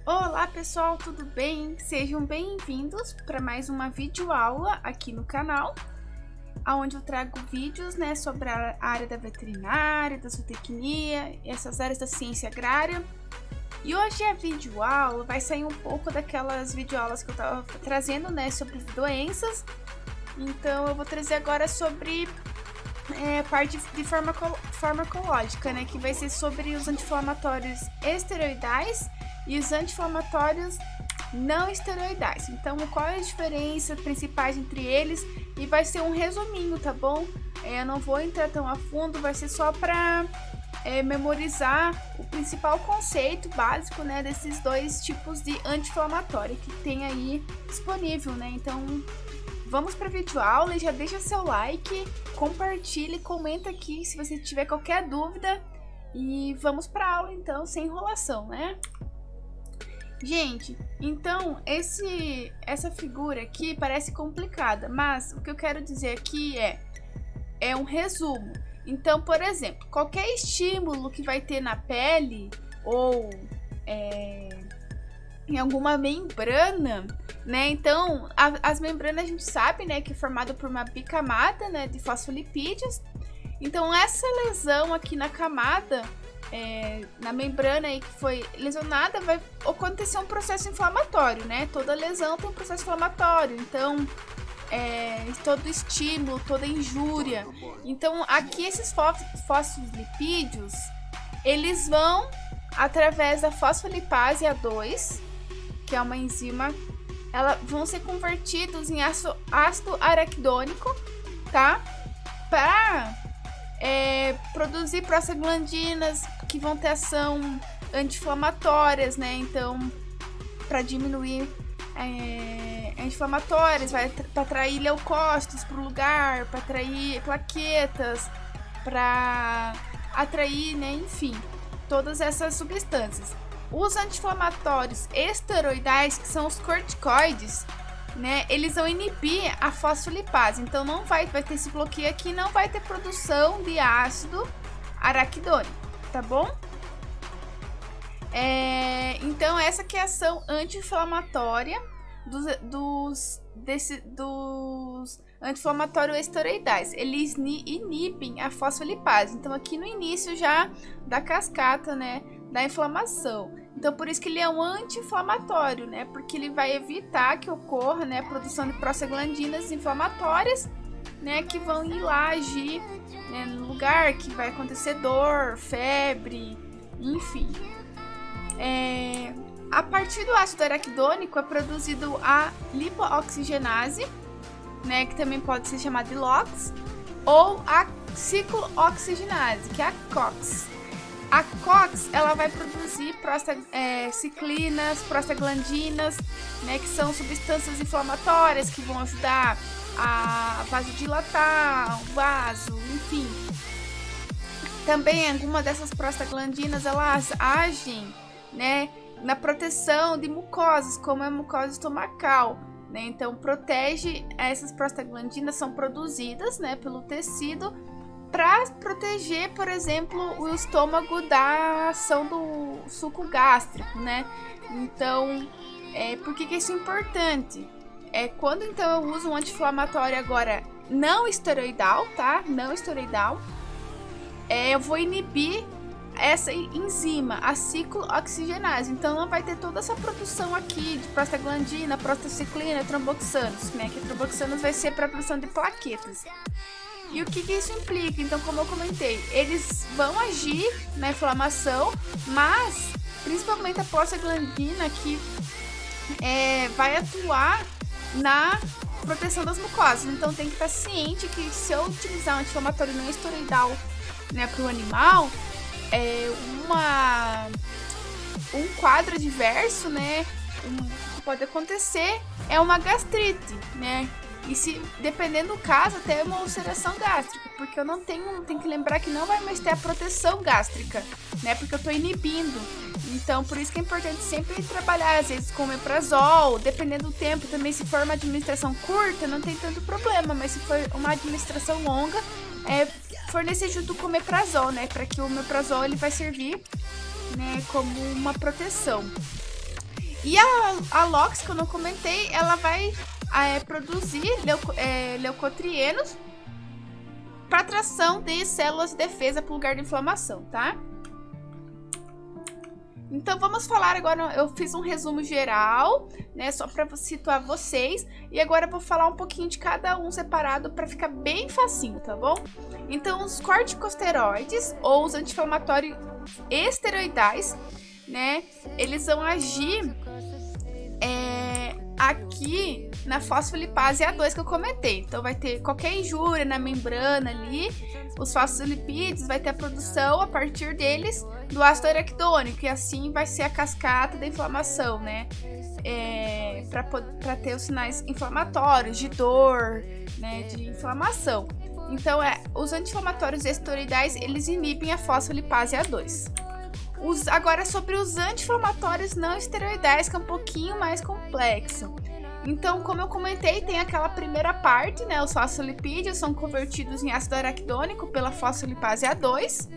Olá pessoal, tudo bem? Sejam bem-vindos para mais uma videoaula aqui no canal, onde eu trago vídeos, sobre a área da veterinária, da zootecnia, essas áreas da ciência agrária. E hoje a videoaula vai sair um pouco daquelas videoaulas que eu estava trazendo, sobre doenças. Então eu vou trazer agora sobre parte de farmacológica, que vai ser sobre os anti-inflamatórios esteroidais e os anti-inflamatórios não esteroidais. Então, qual é a diferença principais entre eles? E vai ser um resuminho, tá bom? Eu não vou entrar tão a fundo, vai ser só para memorizar o principal conceito básico, desses dois tipos de anti-inflamatório que tem aí disponível, Então, vamos para a videoaula e já deixa seu like, compartilha e comenta aqui se você tiver qualquer dúvida. E vamos para a aula então, sem enrolação, Gente, então essa figura aqui parece complicada, mas o que eu quero dizer aqui é um resumo. Então, por exemplo, qualquer estímulo que vai ter na pele ou em alguma membrana, Então, as membranas a gente sabe, que é formada por uma bicamada, de fosfolipídios. Então, essa lesão aqui na camada, na membrana aí que foi lesionada, vai acontecer um processo inflamatório, Toda lesão tem um processo inflamatório, então todo estímulo, toda injúria. Então, aqui esses fosfolipídios, eles vão através da fosfolipase A2, que é uma enzima, vão ser convertidos em ácido araquidônico, tá? Para produzir prostaglandinas que vão ter ação anti-inflamatórias, Então, para diminuir anti-inflamatórias, para atrair leucócitos para o lugar, para atrair plaquetas, para atrair, enfim, todas essas substâncias. Os anti-inflamatórios esteroidais, que são os corticoides, eles vão inibir a fosfolipase. Então não vai ter esse bloqueio aqui, não vai ter produção de ácido araquidônico, tá bom? Então essa que é a ação anti-inflamatória dos anti-inflamatórios esteroidais. Eles inibem a fosfolipase. Então aqui no início já da cascata, da inflamação. Então, por isso que ele é um anti-inflamatório, Porque ele vai evitar que ocorra, a produção de prostaglandinas inflamatórias, que vão ir lá agir, no lugar que vai acontecer dor, febre, enfim. A partir do ácido araquidônico é produzido a lipooxigenase, que também pode ser chamada de LOX, ou a ciclooxigenase, que é a COX. A COX, ela vai produzir ciclinas, prostaglandinas, que são substâncias inflamatórias que vão ajudar a vasodilatar o vaso, enfim. Também alguma dessas prostaglandinas, elas agem, na proteção de mucosas, como a mucosa estomacal, Então, protege, essas prostaglandinas são produzidas, pelo tecido, para proteger, por exemplo, o estômago da ação do suco gástrico, Então, por que isso é importante? Quando então eu uso um anti-inflamatório agora não esteroidal, tá? Não esteroidal, eu vou inibir essa enzima, a ciclooxigenase. Então não vai ter toda essa produção aqui de prostaglandina, prostaciclina, tromboxanos, Que a tromboxanos vai ser para a produção de plaquetas. E o que isso implica? Então, como eu comentei, eles vão agir na inflamação, mas principalmente a prostaglandina que vai atuar na proteção das mucosas. Então, tem que estar ciente que se eu utilizar um anti-inflamatório não esteroidal, para o animal, um quadro adverso, que pode acontecer é uma gastrite, E se, dependendo do caso, até uma ulceração gástrica, porque eu não tenho que lembrar que não vai mais ter a proteção gástrica, Porque eu estou inibindo. Então, por isso que é importante sempre trabalhar, às vezes, com omeprazol, dependendo do tempo. Também, se for uma administração curta, não tem tanto problema, mas se for uma administração longa, fornecer junto com o omeprazol, Para que o omeprazol ele vai servir, como uma proteção. E a LOX, que eu não comentei, ela vai produzir leucotrienos para atração de células de defesa para o lugar de inflamação, tá? Então vamos falar agora, eu fiz um resumo geral, né, só para situar vocês, e agora eu vou falar um pouquinho de cada um separado para ficar bem facinho, tá bom? Então os corticosteroides ou os anti-inflamatórios esteroidais, né, eles vão agir aqui na fosfolipase A2 que eu comentei. Então vai ter qualquer injúria na membrana ali, os fosfolipídios vai ter a produção a partir deles do ácido araquidônico, e assim vai ser a cascata da inflamação, né? Para ter os sinais inflamatórios, de dor, né? De inflamação. Então, os anti-inflamatórios esteroidais, eles inibem a fosfolipase A2. Agora, sobre os anti-inflamatórios não esteroidais, que é um pouquinho mais complexo. Então, como eu comentei, tem aquela primeira parte, né? Os fosfolipídios são convertidos em ácido araquidônico pela fosfolipase A2.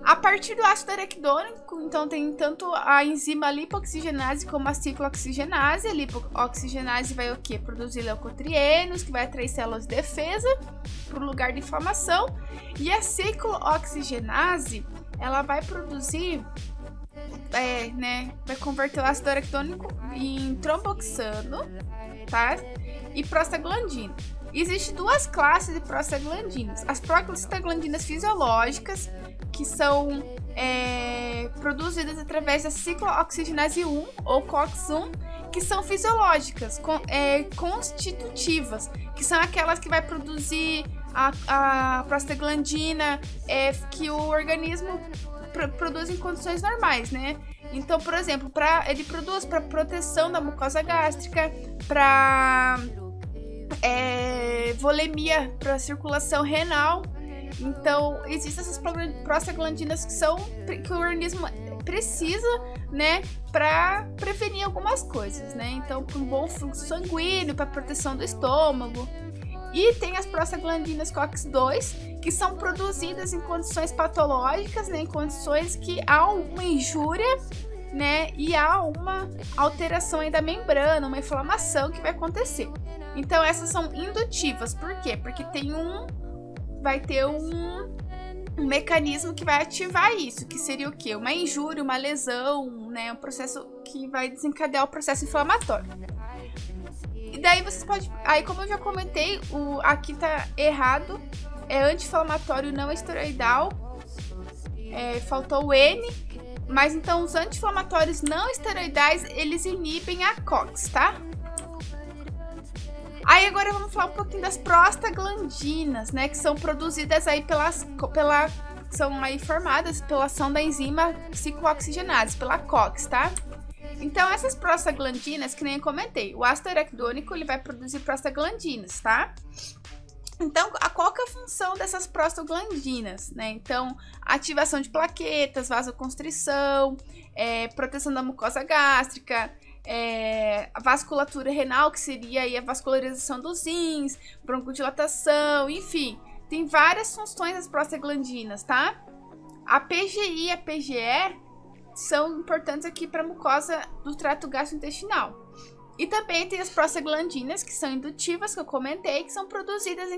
A partir do ácido araquidônico, então tem tanto a enzima lipoxigenase como a ciclooxigenase. A lipoxigenase vai o quê? Produzir leucotrienos, que vai atrair células de defesa para o lugar de inflamação. E a ciclooxigenase, ela vai produzir, vai converter o ácido araquidônico em tromboxano, tá? E prostaglandina. Existem duas classes de prostaglandinas. As prostaglandinas fisiológicas, que são produzidas através da ciclooxigenase 1 ou COX-1, que são fisiológicas, constitutivas, que são aquelas que vai produzir a prostaglandina que o organismo produz em condições normais, né? Então, por exemplo, ele produz para proteção da mucosa gástrica, para volemia, para circulação renal. Então, existem essas prostaglandinas que o organismo precisa, né, para prevenir algumas coisas, né? Então, para um bom fluxo sanguíneo, para proteção do estômago. E tem as prostaglandinas COX-2, que são produzidas em condições patológicas, né, em condições que há uma injúria, né, e há uma alteração aí da membrana, uma inflamação que vai acontecer. Então, essas são indutivas. Por quê? Porque vai ter um mecanismo que vai ativar isso, que seria o quê? Uma injúria, uma lesão, né, um processo que vai desencadear o processo inflamatório. E daí vocês podem... Aí, como eu já comentei, aqui tá errado. É anti-inflamatório não esteroidal. Faltou o N. Mas então, os anti-inflamatórios não esteroidais, eles inibem a COX, tá? Aí, agora vamos falar um pouquinho das prostaglandinas, né? Que são produzidas aí são aí formadas pela ação da enzima ciclooxigenase, pela COX, tá? Então, essas prostaglandinas, que nem eu comentei, o ácido araquidônico, ele vai produzir prostaglandinas, tá? Então, qual que é a função dessas prostaglandinas, né? Então, ativação de plaquetas, vasoconstrição, proteção da mucosa gástrica, a vasculatura renal, que seria aí a vascularização dos rins, broncodilatação, enfim. Tem várias funções das prostaglandinas, tá? A PGI e a PGE são importantes aqui para a mucosa do trato gastrointestinal. E também tem as prostaglandinas, que são indutivas, que eu comentei, que são produzidas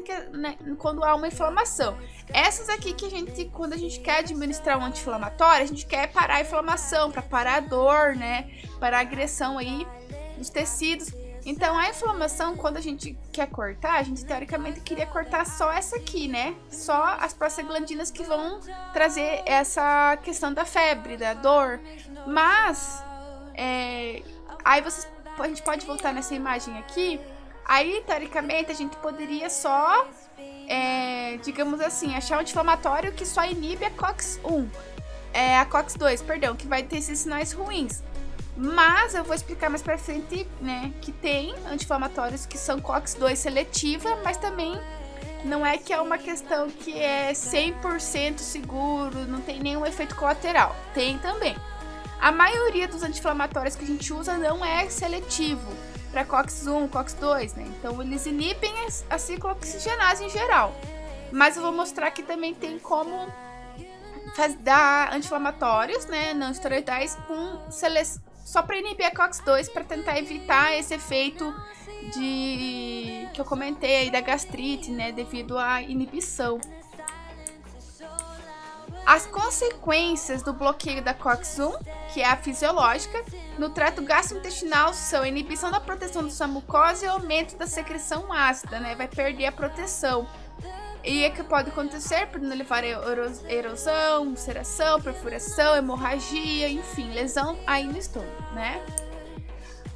quando há uma inflamação. Essas aqui que quando a gente quer administrar um anti-inflamatório, a gente quer parar a inflamação, para parar a dor, né? Parar a agressão aí dos tecidos. Então, a inflamação, quando a gente quer cortar, a gente teoricamente queria cortar só essa aqui, né? Só as prostaglandinas que vão trazer essa questão da febre, da dor. Mas, aí a gente pode voltar nessa imagem aqui. Aí, teoricamente, a gente poderia só, digamos assim, achar um anti-inflamatório que só inibe a COX-1. A COX-2, perdão, que vai ter esses sinais ruins. Mas eu vou explicar mais pra frente, né, que tem anti-inflamatórios que são COX-2 seletiva, mas também não é que é uma questão que é 100% seguro, não tem nenhum efeito colateral. Tem também. A maioria dos anti-inflamatórios que a gente usa não é seletivo para COX-1, COX-2, né? Então, eles inibem a ciclooxigenase em geral. Mas eu vou mostrar que também tem como dar anti-inflamatórios, né, não esteroidais, só para inibir a COX-2, para tentar evitar esse efeito que eu comentei aí da gastrite, né, devido à inibição. As consequências do bloqueio da COX-1, que é a fisiológica, no trato gastrointestinal são a inibição da proteção da sua mucosa e o aumento da secreção ácida, né, vai perder a proteção. E é que pode acontecer por levar a erosão, ulceração, perfuração, hemorragia, enfim, lesão aí no estômago, né?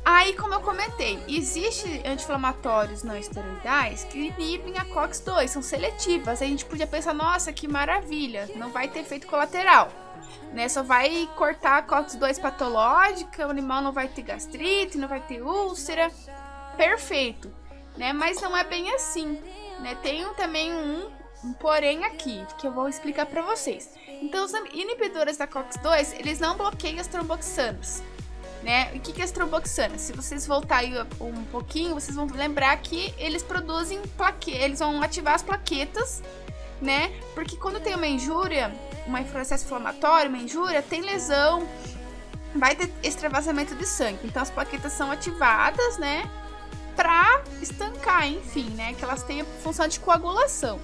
Aí, como eu comentei, existem anti-inflamatórios não esteroidais que inibem a COX-2, são seletivas. Aí a gente podia pensar, nossa, que maravilha, não vai ter efeito colateral, né? Só vai cortar a COX-2 patológica, o animal não vai ter gastrite, não vai ter úlcera, perfeito, né? Mas não é bem assim, né? Tem também um porém aqui, que eu vou explicar para vocês. Então, os inibidores da COX-2, eles não bloqueiam as tromboxanas, né? O que é as tromboxanas? Se vocês voltarem um pouquinho, vocês vão lembrar que eles produzem eles vão ativar as plaquetas, né? Porque quando tem uma injúria, um processo inflamatório, uma injúria, tem lesão, vai ter extravasamento de sangue. Então, as plaquetas são ativadas, né? Para estancar, enfim, né? Que elas tenham função de coagulação.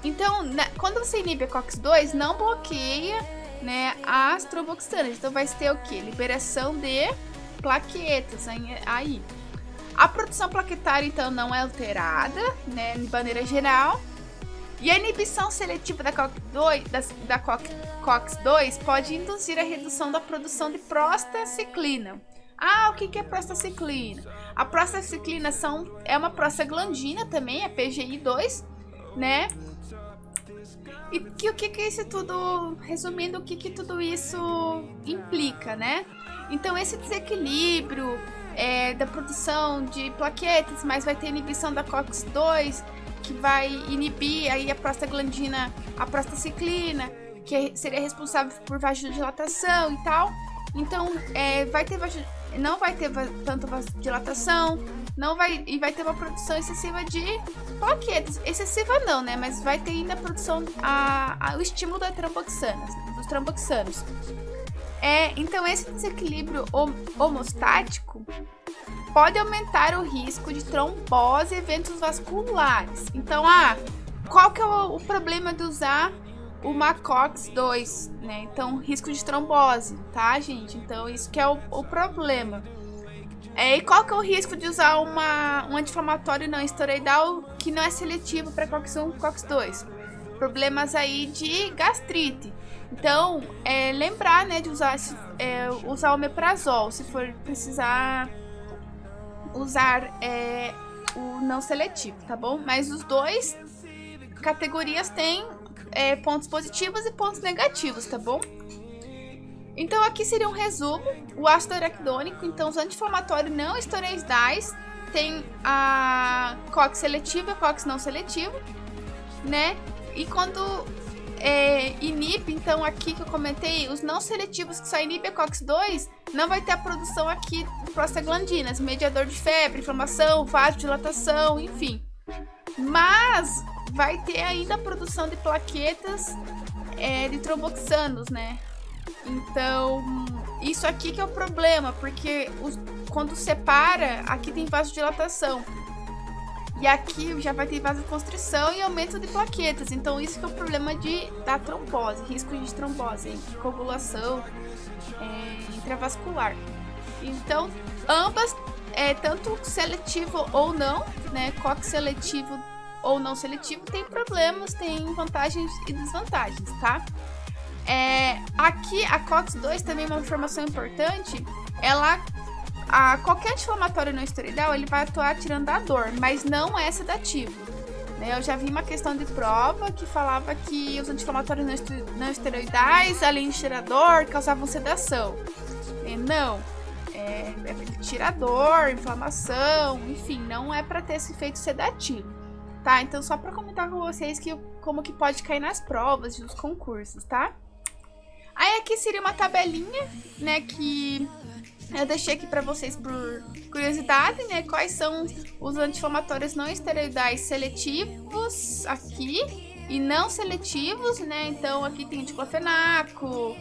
Então, quando você inibe a COX-2, não bloqueia, né, as tromboxanas. Então, vai ter o que? Liberação de plaquetas aí. A produção plaquetária, então, não é alterada, né, de maneira geral. E a inibição seletiva da COX-2 pode induzir a redução da produção de prostaciclina. Ah, o que é prostaciclina? A prostaciclina é uma prostaglandina também, é PGI2, né? E o que isso tudo, resumindo, o que tudo isso implica, né? Então, esse desequilíbrio da produção de plaquetas, mas vai ter inibição da COX-2, que vai inibir aí a prostaglandina, a prostaciclina, que seria responsável por vasodilatação e tal. Então, não vai ter tanta vasodilatação, e vai ter uma produção excessiva de plaquetas. Excessiva não, né? Mas vai ter ainda a produção, o estímulo das tromboxanas, dos tromboxanos. Então, esse desequilíbrio homostático pode aumentar o risco de trombose e eventos vasculares. Então, qual que é o problema de usar uma COX-2, né? Então, risco de trombose, tá, gente? Então, isso que é o problema. E qual que é o risco de usar um anti-inflamatório não esteroidal que não é seletivo para COX-1 e COX-2? Problemas aí de gastrite. Então, lembrar, né, de usar o omeprazol, se for precisar usar o não seletivo, tá bom? Mas os dois categorias têm pontos positivos e pontos negativos, tá bom? Então, aqui seria um resumo. O ácido araquidônico, então, os anti-inflamatórios não esteroidais, tem a COX seletiva e a COX não seletivo, né? E quando inibe, então, aqui que eu comentei, os não seletivos que só inibem a COX-2, não vai ter a produção aqui de prostaglandinas, mediador de febre, inflamação, vasodilatação, enfim. Mas vai ter ainda a produção de plaquetas de tromboxanos, né? Então, isso aqui que é o problema, porque quando separa, aqui tem vasodilatação. E aqui já vai ter vasoconstrição e aumento de plaquetas. Então, isso que é o problema da trombose, risco de trombose, coagulação intravascular. Então, ambas, tanto seletivo ou não, né, COX seletivo ou não seletivo, tem problemas, tem vantagens e desvantagens, tá? Aqui, a COX-2 também é uma informação importante, qualquer anti-inflamatório não esteroidal, ele vai atuar tirando a dor, mas não é sedativo, né? Eu já vi uma questão de prova que falava que os anti-inflamatórios não esteroidais, além de tirar dor, causavam sedação. Não, tira dor, inflamação, enfim, não é para ter esse efeito sedativo, tá? Então, só para comentar com vocês como que pode cair nas provas dos concursos, tá? Aí aqui seria uma tabelinha, né, que eu deixei aqui para vocês por curiosidade, né? Quais são os anti-inflamatórios não esteroidais seletivos aqui, e não seletivos, né? Então aqui tem diclofenaco,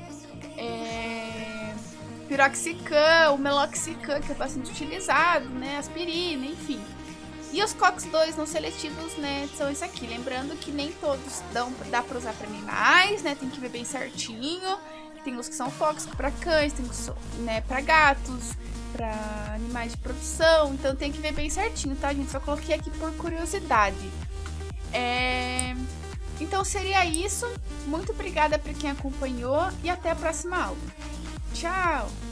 piroxicam, o meloxicam, que é bastante utilizado, né? Aspirina, enfim. E os COX-2 não seletivos, né, são isso aqui. Lembrando que nem todos dá para usar para animais, né? Tem que ver bem certinho. Tem os que são tóxicos para cães, tem os, né, para gatos, para animais de produção. Então tem que ver bem certinho, tá, gente? Só coloquei aqui por curiosidade. Então seria isso. Muito obrigada para quem acompanhou e até a próxima aula. Tchau!